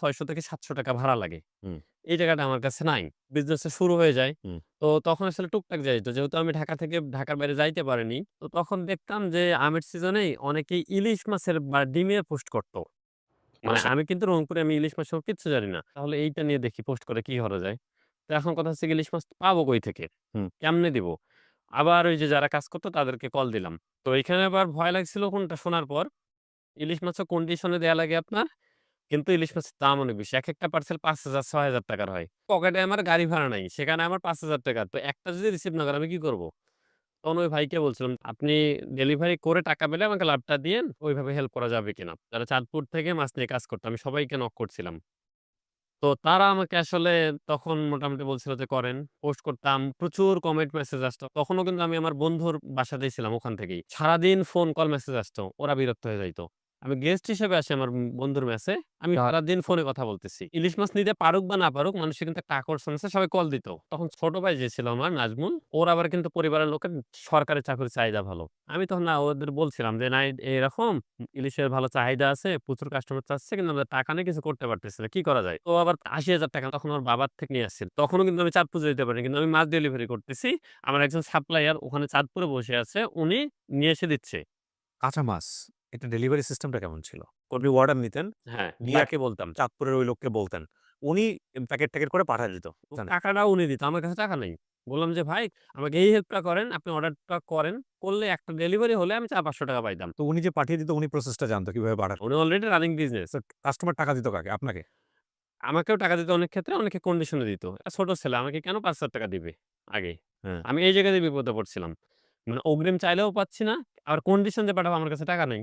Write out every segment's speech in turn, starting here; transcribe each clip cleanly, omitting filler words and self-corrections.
৳৬০০ থেকে ৳৭০০ ভাড়া লাগে। হুম, এই জায়গাটা আমার কাছে নাই। বিজনেসটা শুরু হয়ে যায়। হুম। তো তখন আসলে টুকটাক যাইত। যেহেতু আমি ঢাকা থেকে ঢাকার বাইরে যাইতে পারিনি। তো তখন দেখতাম যে আমের সিজনেই অনেকেই ইলিশ মাছের বা ডিমের পোস্ট করত। মানে আচ্ছা। আমি কিন্তু রংপুরে আমি ইলিশ মাছ সম্পর্কে কিচ্ছু জানি না। তাহলে এইটা নিয়ে দেখি পোস্ট করে কি করা যায়। তো এখন কথা হচ্ছে গিয়ে ইলিশ মাছ পাবো কই থেকে? হুম। কেমনে দিব? আবার ওই যে যারা কাজ করত তাদেরকে কল দিলাম। তো এখানে আবার ভয় লাগছিল কোনটা শোনার পর, ইলিশ মাছও কন্ডিশনে দেয়া লাগে আপনার। কিন্তু ইলিশ মাছের দাম অনেক বেশি। একেকটা পার্সেল ৳৫,০০০ ৳৬,০০০ র হয়। পকেটে আমার গাড়ি ভাড়া নাই। সেখানে আমার ৳৫,০০০। তো একটা যদি রিসিভ না করে আমি কি করব? তখন ওই ভাইকে বলছিলাম, "আপনি ডেলিভারি করে টাকা পেলে আমাকে লাভটা দিয়েন। ওইভাবে হেল্প করা যাবে কিনা?" যারা চাঁদপুর থেকে মাছ নিয়ে কাজ করত। আমি সবাইকে নক করছিলাম। তো তারা আমাকে আসলে তখন মোটামুটি বলছিল যে, "করেন।" পোস্ট করতাম। প্রচুর কমেন্ট মেসেজ আসতো। তখনও কিন্তু আমি আমার বন্ধুর বাসাতেই ছিলাম ওখান থেকেই। সারাদিন ফোন কল মেসেজ আসতো। ওরা বিরক্ত হয়ে যাইত। আমি গেস্ট হিসেবে আসি আমার বন্ধুর মেসে। আমি সারাদিন ফোনে কথা বলতেছি। ইলিশ মাছ নিতে পারুক বা না পারুক মানুষের কিন্তু একটা আকর্ষণ আছে। সবাই কল দিত। তখন ছোট ভাই যে ছিল আমার নাজমুল, ওর আবার কিন্তু পরিবারের লোকের সরকারি চাকরির চাহিদা ভালো। আমি তখন না ওদের বলছিলাম যে, "না এরকম ইলিশের ভালো চাহিদা আছে, প্রচুর কাস্টমার চাচ্ছে কিন্তু আমরা টাকা নিয়ে কিছু করতে পারতেছি না। কি করা যায়?" তো আবার ৳৮০,০০০ তখন ওর বাবার থেকে নিয়ে আসছিল। তখনও কিন্তু আমি চাঁদপুর যেতে পারিনি। কিন্তু আমি মাছ ডেলিভারি করতেছি। আমার একজন সাপ্লায়ার ওখানে চাঁদপুরে বসে আছে। উনি নিয়ে এসে দিচ্ছে। কাঁচা মাছ। এটা ডেলিভারি সিস্টেমটা কেমন ছিল? আপনি অর্ডার নিতেন, হ্যাঁ, নিয়ে তাকে বলতাম। চাঁদপুরের ওই লোককে বলতেন। উনি প্যাকেট-ট্যাকেট করে পাঠায় দিত। বুঝছেন? টাকাটাও উনি দিত। আমার কাছে টাকা নেই। বললাম যে, "ভাই আমাকে এই হেল্পটা করেন। আপনি অর্ডারটা করেন। করলে একটা ডেলিভারি হলে আমি ৳৪০০-৫০০ পাইতাম।" তো উনি যে পাঠিয়ে দিত উনি প্রসেসটা জানতো কিভাবে পাঠাতে। উনি অলরেডি রানিং বিজনেস। তো কাস্টমার টাকা দিত কাকে? আপনাকে? আমাকেও টাকা দিত অনেক ক্ষেত্রে, অনেকে কন্ডিশনে দিত। ছোট ছেলে আমাকে কেন ৳৫,০০০ দিবে আগে? হ্যাঁ। আমি এই জায়গাতে বিপদে পড়ছিলাম। মানে অগ্রিম চাইলেও পাচ্ছি না। আবার কন্ডিশন যে পাঠাবো আমার কাছে টাকা নেই।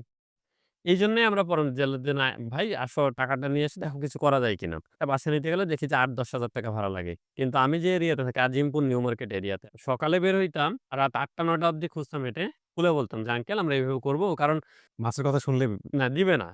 এইজন্যই আমরা পরে যে না ভাই আসো টাকাটা নিয়ে এসে দেখো কিছু করা যায় কিনা। বাসে নিতে গেলে দেখি যে ৳৮,০০০-১০,০০০ ভাড়া লাগে। কিন্তু আমি যে এরিয়াতে থাকি আজিমপুর নিউ মার্কেট এরিয়াতে। সকালে বের হইতাম রাত ৮ঃ০০-৯ঃ০০ অব্দি খুঁজতাম হেঁটে। খুলে বলতাম যে, "আঙ্কেল আমরা এভাবে করব।" কারণ মাছের কথা শুনলে না দিবে না।